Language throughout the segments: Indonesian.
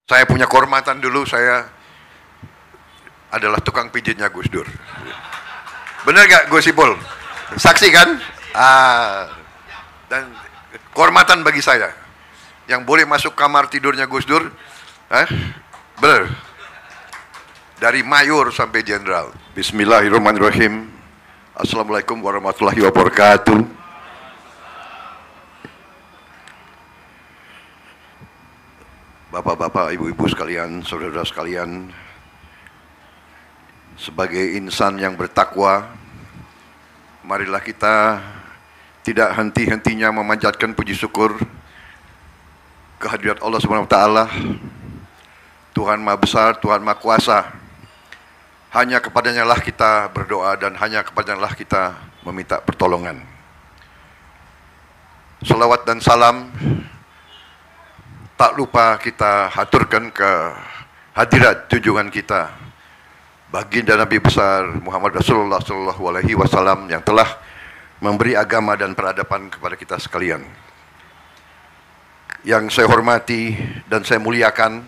Saya punya kehormatan dulu, saya adalah tukang pijitnya Gus Dur. Bener gak Gus Ipul? Saksi kan? Dan kehormatan bagi saya yang boleh masuk kamar tidurnya Gus Dur. Bener. Dari mayor sampai jenderal. Bismillahirrahmanirrahim. Assalamualaikum warahmatullahi wabarakatuh. Bapak-bapak, ibu-ibu sekalian, saudara-saudara sekalian, sebagai insan yang bertakwa, marilah kita tidak henti-hentinya memanjatkan puji syukur kehadirat Allah Subhanahu wa taala, Tuhan Maha Besar, Tuhan Maha Kuasa. Hanya kepadanya lah kita berdoa dan hanya kepadanya lah kita meminta pertolongan. Salawat dan salam tak lupa kita haturkan ke hadirat junjungan kita, baginda Nabi besar Muhammad Rasulullah Sallallahu Alaihi Wasallam yang telah memberi agama dan peradaban kepada kita sekalian. Yang saya hormati dan saya muliakan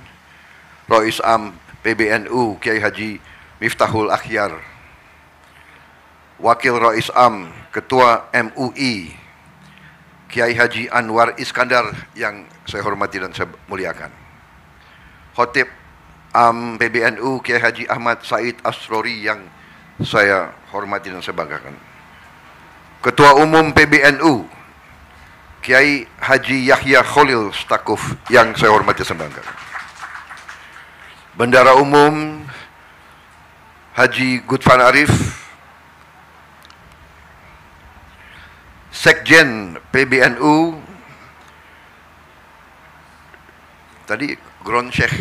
Rais Am PBNU Kiai Haji Miftahul Akhyar, Wakil Rais Am Ketua MUI Kiai Haji Anwar Iskandar yang saya hormati dan saya muliakan, Khotib Am PBNU Kiai Haji Ahmad Said Asrori yang saya hormati dan saya banggakan, Ketua Umum PBNU Kiai Haji Yahya Khalil Stakuf yang saya hormati dan saya banggakan, Bendara Umum Haji Gutfan Arif, Sekjen PBNU tadi Gron Syekh.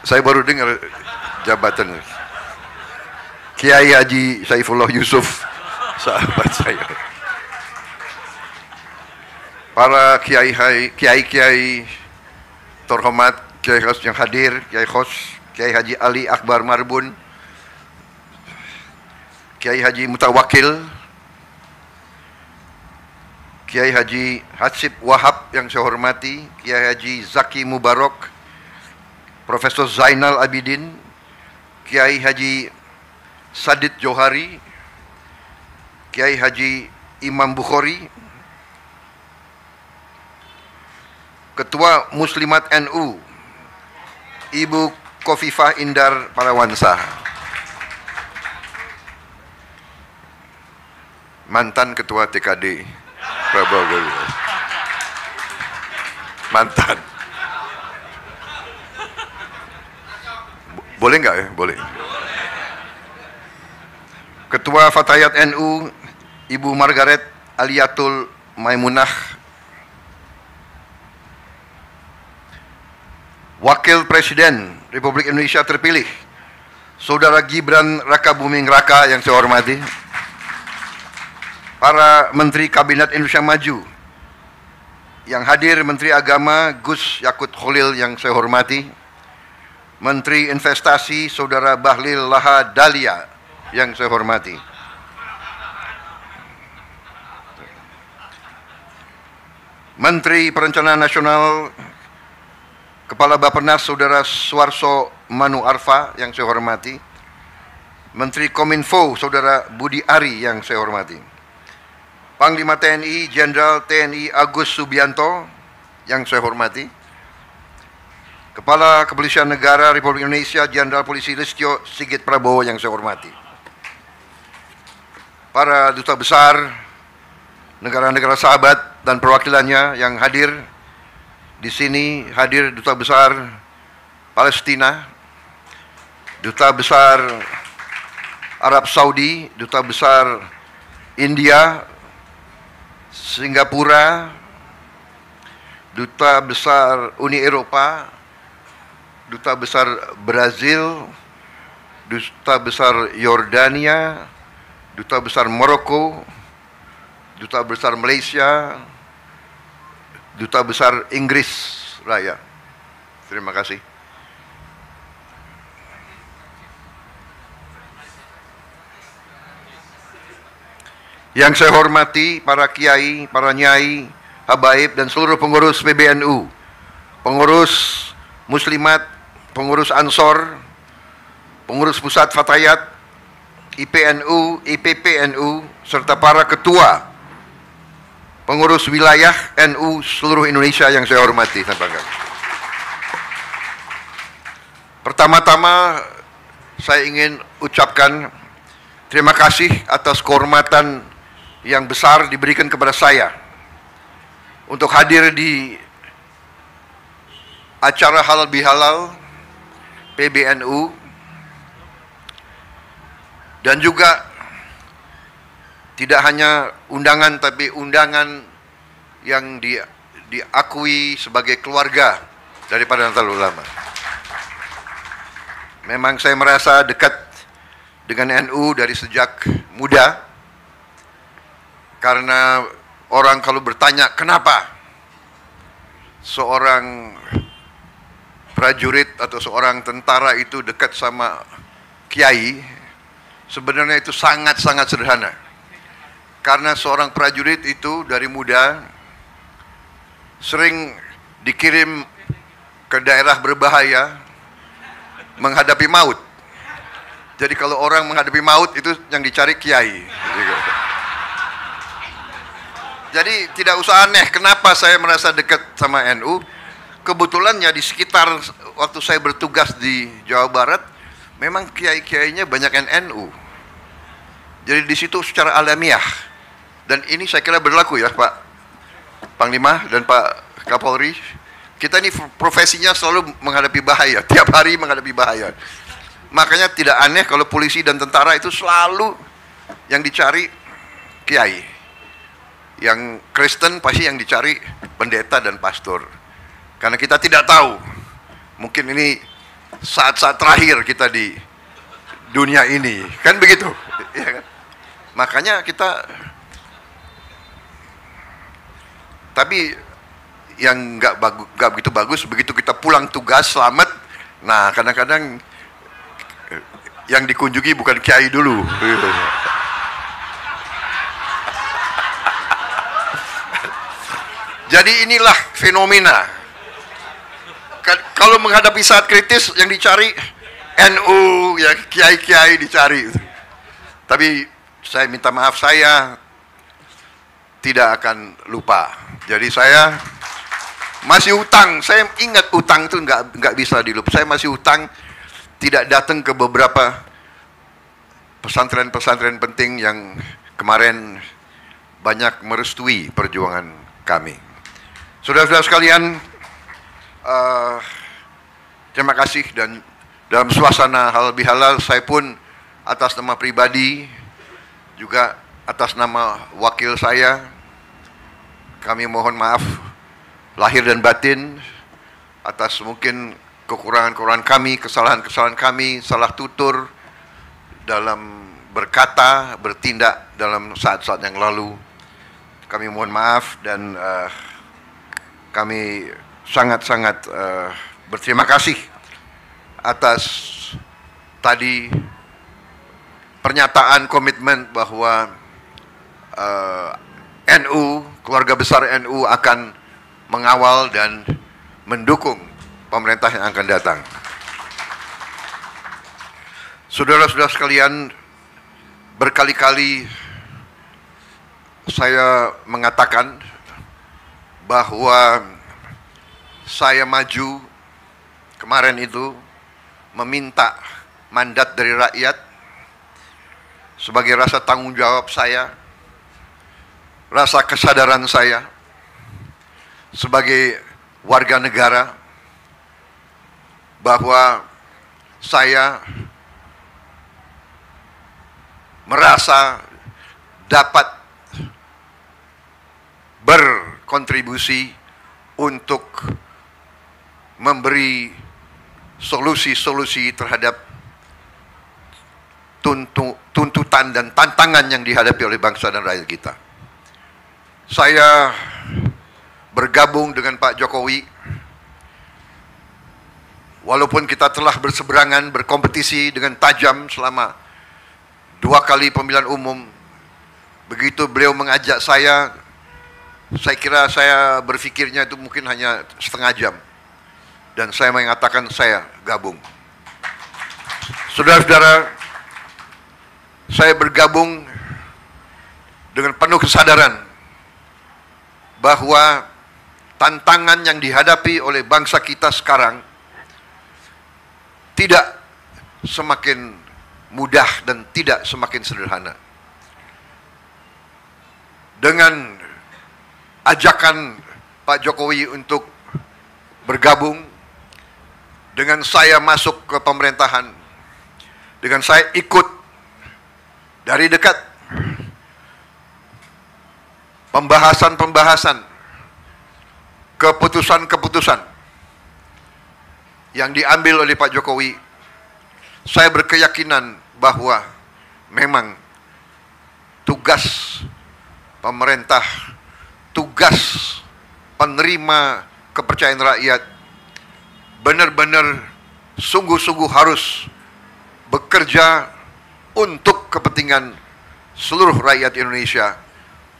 Saya baru dengar jabatan Kiai Haji Saifullah Yusuf, sahabat saya. Para kiai terhormat, kiai khos yang hadir, Kiai Haji Ali Akbar Marbun, Kiai Haji Mutawakil, Kiai Haji Hatsib Wahab yang saya hormati, Kiai Haji Zaki Mubarak, Profesor Zainal Abidin, Kiai Haji Sadid Johari, Kiai Haji Imam Bukhari, Ketua Muslimat NU Ibu Khofifah Indar Parawansa, mantan Ketua TKD Prabowo Guru, mantan. Boleh nggak ya? Boleh. Ketua Fatayat NU Ibu Margaret Aliatul Maimunah, Wakil Presiden Republik Indonesia terpilih Saudara Gibran Rakabuming Raka yang saya hormati, para Menteri Kabinet Indonesia Maju yang hadir, Menteri Agama Gus Yakut Khalil yang saya hormati, Menteri Investasi Saudara Bahlil Laha Dalia yang saya hormati, Menteri Perencanaan Nasional Kepala Bappenas Saudara Suarso Manu Arfa yang saya hormati, Menteri Kominfo Saudara Budi Ari yang saya hormati, Panglima TNI Jenderal TNI Agus Subianto yang saya hormati, Kepala Kepolisian Negara Republik Indonesia Jenderal Polisi Listio Sigit Prabowo yang saya hormati, para duta besar negara-negara sahabat dan perwakilannya yang hadir di sini, hadir Duta Besar Palestina, Duta Besar Arab Saudi, Duta Besar India, Singapura, Duta Besar Uni Eropa, Duta Besar Brazil, Duta Besar Yordania, Duta Besar Maroko, Duta Besar Malaysia, Duta Besar Inggris Raya. Terima kasih. Yang saya hormati para kiai, para nyai, habaib, dan seluruh pengurus PBNU, pengurus Muslimat, pengurus Ansor, pengurus Pusat Fatayat, IPNU, IPPNU, serta para ketua pengurus wilayah NU seluruh Indonesia yang saya hormati. Pertama-tama saya ingin ucapkan terima kasih atas kehormatan yang besar diberikan kepada saya untuk hadir di acara halal bihalal PBNU, dan juga tidak hanya undangan, tapi undangan yang diakui sebagai keluarga daripada Nahdlatul Ulama. Memang saya merasa dekat dengan NU dari sejak muda, karena orang kalau bertanya kenapa seorang prajurit atau seorang tentara itu dekat sama kiai, sebenarnya itu sangat-sangat sederhana. Karena seorang prajurit itu dari muda sering dikirim ke daerah berbahaya menghadapi maut. Jadi kalau orang menghadapi maut itu yang dicari kiai. Jadi tidak usah aneh kenapa saya merasa dekat sama NU. Kebetulan ya di sekitar waktu saya bertugas di Jawa Barat, memang kiai-kiainya banyak NU. Jadi di situ secara alamiah, dan ini saya kira berlaku ya Pak Panglima dan Pak Kapolri, kita ini profesinya selalu menghadapi bahaya, tiap hari menghadapi bahaya. Makanya tidak aneh kalau polisi dan tentara itu selalu yang dicari kiai. Yang Kristen pasti yang dicari pendeta dan pastor. Karena kita tidak tahu, mungkin ini saat-saat terakhir kita di dunia ini, kan begitu? Ya kan? Makanya kita, tapi yang nggak begitu bagus, begitu kita pulang tugas selamat, nah kadang-kadang yang dikunjungi bukan kiai dulu. Jadi inilah fenomena. Kalau menghadapi saat kritis yang dicari NU, ya kiai-kiai dicari. Tapi saya minta maaf, saya tidak akan lupa. Jadi saya masih utang. Saya ingat utang itu nggak bisa dilupa. Saya masih utang tidak datang ke beberapa pesantren-pesantren penting yang kemarin banyak merestui perjuangan kami. Saudara-saudara sekalian, terima kasih, dan dalam suasana halal bihalal saya pun atas nama pribadi juga atas nama wakil saya, kami mohon maaf lahir dan batin atas mungkin kekurangan-kekurangan kami, kesalahan-kesalahan kami, salah tutur dalam berkata, bertindak dalam saat-saat yang lalu. Kami mohon maaf, dan kami sangat-sangat berterima kasih atas tadi pernyataan komitmen bahwa NU, keluarga besar NU akan mengawal dan mendukung pemerintah yang akan datang. Saudara-saudara sekalian, berkali-kali saya mengatakan bahwa saya maju kemarin itu meminta mandat dari rakyat sebagai rasa tanggung jawab saya, rasa kesadaran saya sebagai warga negara bahwa saya merasa dapat berkontribusi untuk memberi solusi-solusi terhadap tuntutan dan tantangan yang dihadapi oleh bangsa dan rakyat kita. Saya bergabung dengan Pak Jokowi, walaupun kita telah berseberangan, berkompetisi dengan tajam selama 2 kali pemilihan umum. Begitu beliau mengajak saya Saya kira saya berpikirnya itu mungkin hanya setengah jam. Dan saya mengatakan saya gabung. Saudara-saudara, saya bergabung dengan penuh kesadaran bahwa tantangan yang dihadapi oleh bangsa kita sekarang tidak semakin mudah dan tidak semakin sederhana. Dengan ajakan Pak Jokowi untuk bergabung, dengan saya masuk ke pemerintahan, dengan saya ikut dari dekat pembahasan-pembahasan, keputusan-keputusan yang diambil oleh Pak Jokowi, saya berkeyakinan bahwa memang tugas pemerintah, tugas penerima kepercayaan rakyat benar-benar sungguh-sungguh harus bekerja untuk kepentingan seluruh rakyat Indonesia,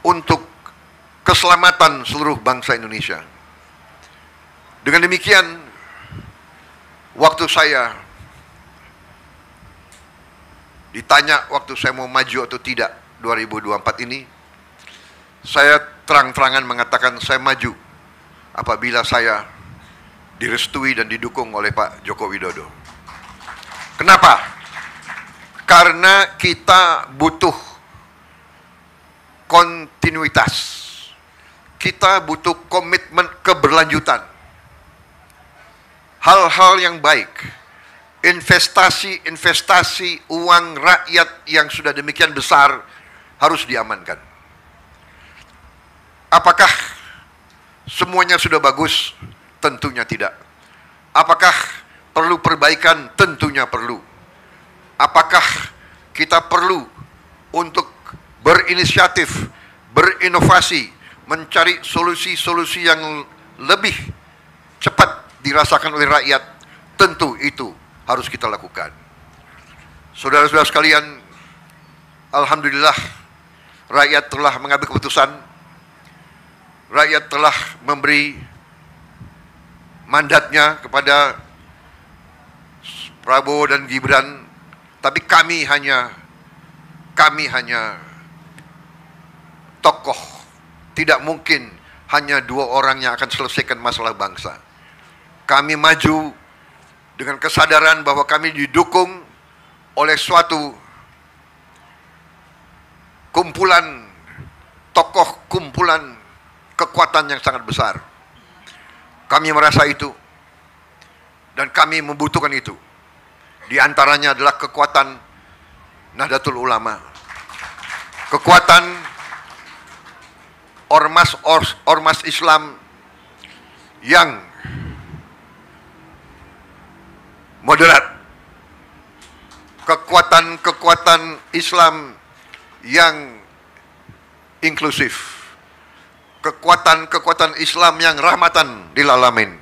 untuk keselamatan seluruh bangsa Indonesia. Dengan demikian, waktu saya ditanya waktu saya mau maju atau tidak 2024 ini, saya terang-terangan mengatakan saya maju apabila saya direstui dan didukung oleh Pak Joko Widodo. Kenapa? Karena kita butuh kontinuitas. Kita butuh komitmen keberlanjutan. Hal-hal yang baik, investasi uang rakyat yang sudah demikian besar harus diamankan. Apakah semuanya sudah bagus? Tentunya tidak. Apakah perlu perbaikan? Tentunya perlu. Apakah kita perlu untuk berinisiatif, berinovasi, mencari solusi-solusi yang lebih cepat dirasakan oleh rakyat? Tentu itu harus kita lakukan. Saudara-saudara sekalian, alhamdulillah rakyat telah mengambil keputusan. Rakyat telah memberi mandatnya kepada Prabowo dan Gibran, tapi kami hanya tokoh. Tidak mungkin hanya dua orang yang akan selesaikan masalah bangsa. Kami maju dengan kesadaran bahwa kami didukung oleh suatu kumpulan tokoh, kumpulan kekuatan yang sangat besar. Kami merasa itu dan kami membutuhkan itu. Di antaranya adalah kekuatan Nahdlatul Ulama, kekuatan ormas Islam yang moderat, kekuatan Islam yang inklusif, kekuatan Islam yang rahmatan lil alamin,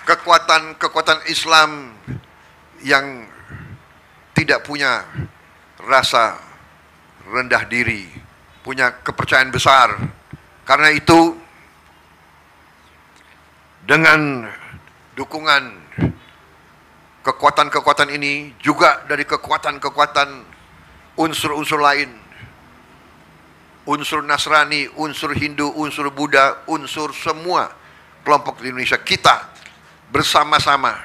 kekuatan Islam yang tidak punya rasa rendah diri, punya kepercayaan besar. Karena itu, dengan dukungan kekuatan-kekuatan ini, juga dari kekuatan-kekuatan unsur-unsur lain, unsur Nasrani, unsur Hindu, unsur Buddha, unsur semua kelompok di Indonesia, kita bersama-sama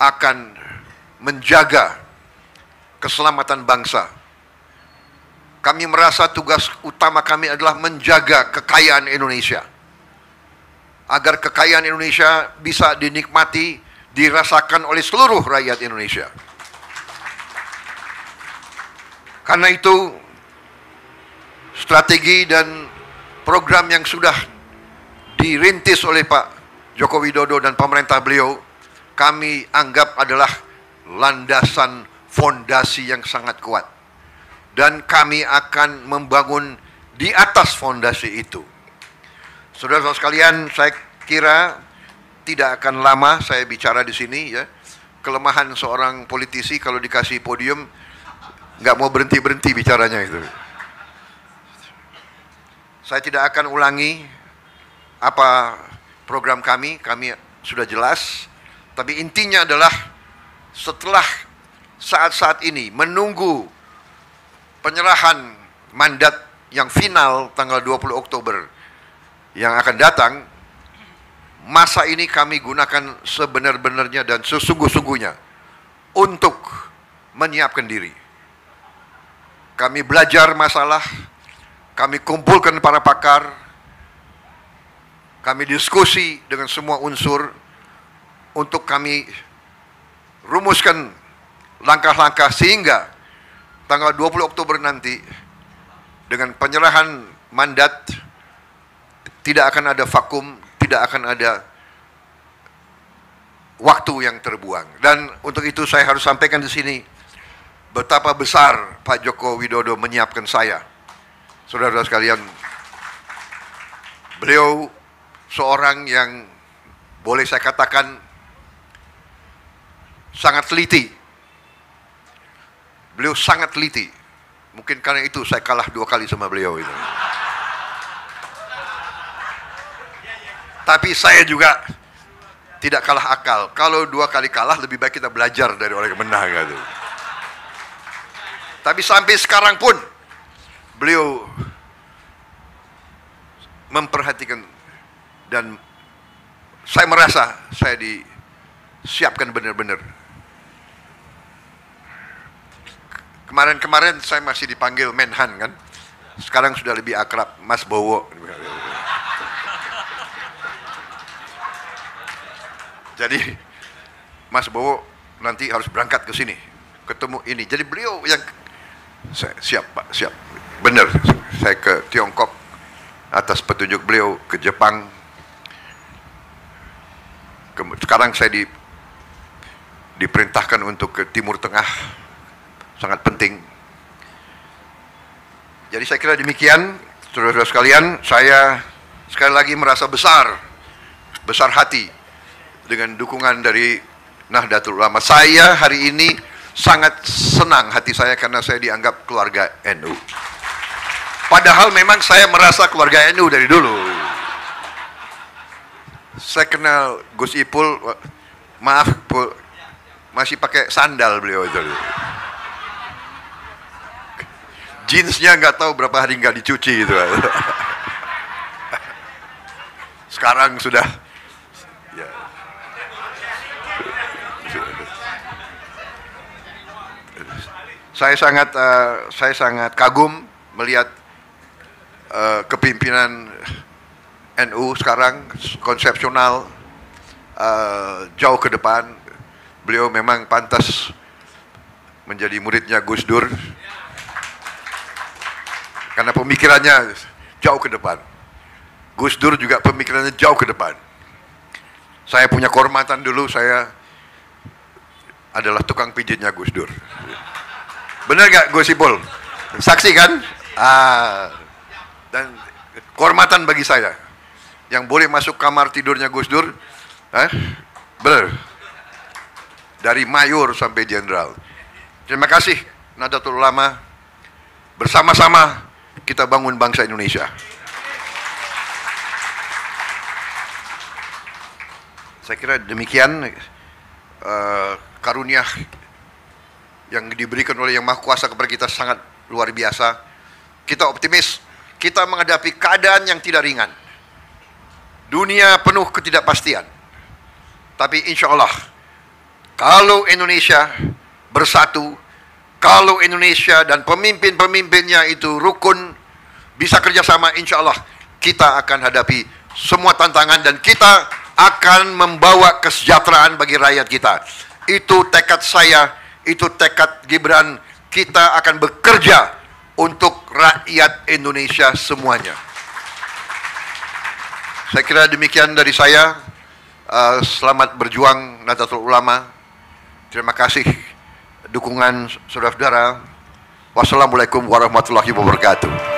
akan menjaga keselamatan bangsa. Kami merasa tugas utama kami adalah menjaga kekayaan Indonesia, agar kekayaan Indonesia bisa dinikmati, dirasakan oleh seluruh rakyat Indonesia. Karena itu, strategi dan program yang sudah dirintis oleh Pak Joko Widodo dan pemerintah beliau, kami anggap adalah landasan fondasi yang sangat kuat. Dan kami akan membangun di atas fondasi itu. Saudara-saudara sekalian, saya kira tidak akan lama saya bicara di sini, ya. Kelemahan seorang politisi kalau dikasih podium nggak mau berhenti-berhenti bicaranya itu. Saya tidak akan ulangi apa program kami sudah jelas. Tapi intinya adalah setelah saat-saat ini menunggu penyerahan mandat yang final tanggal 20 Oktober yang akan datang, masa ini kami gunakan sebenar-benarnya dan sesungguh-sungguhnya untuk menyiapkan diri. Kami belajar masalah, kami kumpulkan para pakar, kami diskusi dengan semua unsur untuk kami rumuskan langkah-langkah sehingga tanggal 20 Oktober nanti dengan penyerahan mandat tidak akan ada vakum, tidak akan ada waktu yang terbuang. Dan untuk itu saya harus sampaikan di sini betapa besar Pak Joko Widodo menyiapkan saya. Saudara-saudara sekalian, beliau seorang yang boleh saya katakan sangat teliti. Beliau sangat teliti. Mungkin karena itu saya kalah 2 kali sama beliau itu. Tapi saya juga tidak kalah akal. Kalau 2 kali kalah, lebih baik kita belajar dari orang yang menang gitu. Tapi sampai sekarang pun beliau memperhatikan dan saya merasa saya disiapkan benar-benar. Kemarin-kemarin saya masih dipanggil Menhan kan. Sekarang sudah lebih akrab Mas Bowo. Jadi Mas Bowo nanti harus berangkat ke sini, ketemu ini. Jadi beliau yang siap Pak, siap. Benar, saya ke Tiongkok atas petunjuk beliau, ke Jepang. Sekarang saya diperintahkan untuk ke Timur Tengah, sangat penting. Jadi saya kira demikian, saudara-saudara sekalian. Saya sekali lagi merasa besar hati dengan dukungan dari Nahdlatul Ulama. Saya hari ini sangat senang hati saya karena saya dianggap keluarga NU. Padahal memang saya merasa keluarga NU dari dulu. Saya kenal Gus Ipul, maaf Pul, masih pakai sandal beliau itu. Jeansnya nggak tahu berapa hari nggak dicuci itu. Sekarang sudah. Ya. Saya sangat kagum melihat kepimpinan NU sekarang konsepsional, jauh ke depan. Beliau memang pantas menjadi muridnya Gus Dur karena pemikirannya jauh ke depan. Gus Dur juga pemikirannya jauh ke depan. Saya punya kehormatan dulu, saya adalah tukang pijitnya Gus Dur. Benar gak Gus Ipul? Saksi kan? Dan kehormatan bagi saya yang boleh masuk kamar tidurnya Gus Dur. Benar. Dari mayor sampai jenderal. Terima kasih Nahdlatul Ulama. Bersama-sama kita bangun bangsa Indonesia. Saya kira demikian karunia yang diberikan oleh Yang Maha Kuasa kepada kita sangat luar biasa. Kita optimis, kita menghadapi keadaan yang tidak ringan. Dunia penuh ketidakpastian. Tapi insya Allah, kalau Indonesia bersatu, kalau Indonesia dan pemimpin-pemimpinnya itu rukun, bisa kerjasama, insya Allah kita akan hadapi semua tantangan dan kita akan membawa kesejahteraan bagi rakyat kita. Itu tekad saya, itu tekad Gibran. Kita akan bekerja untuk rakyat Indonesia semuanya. Saya kira demikian dari saya. Selamat berjuang Nahdlatul Ulama. Terima kasih dukungan saudara-saudara. Wassalamualaikum warahmatullahi wabarakatuh.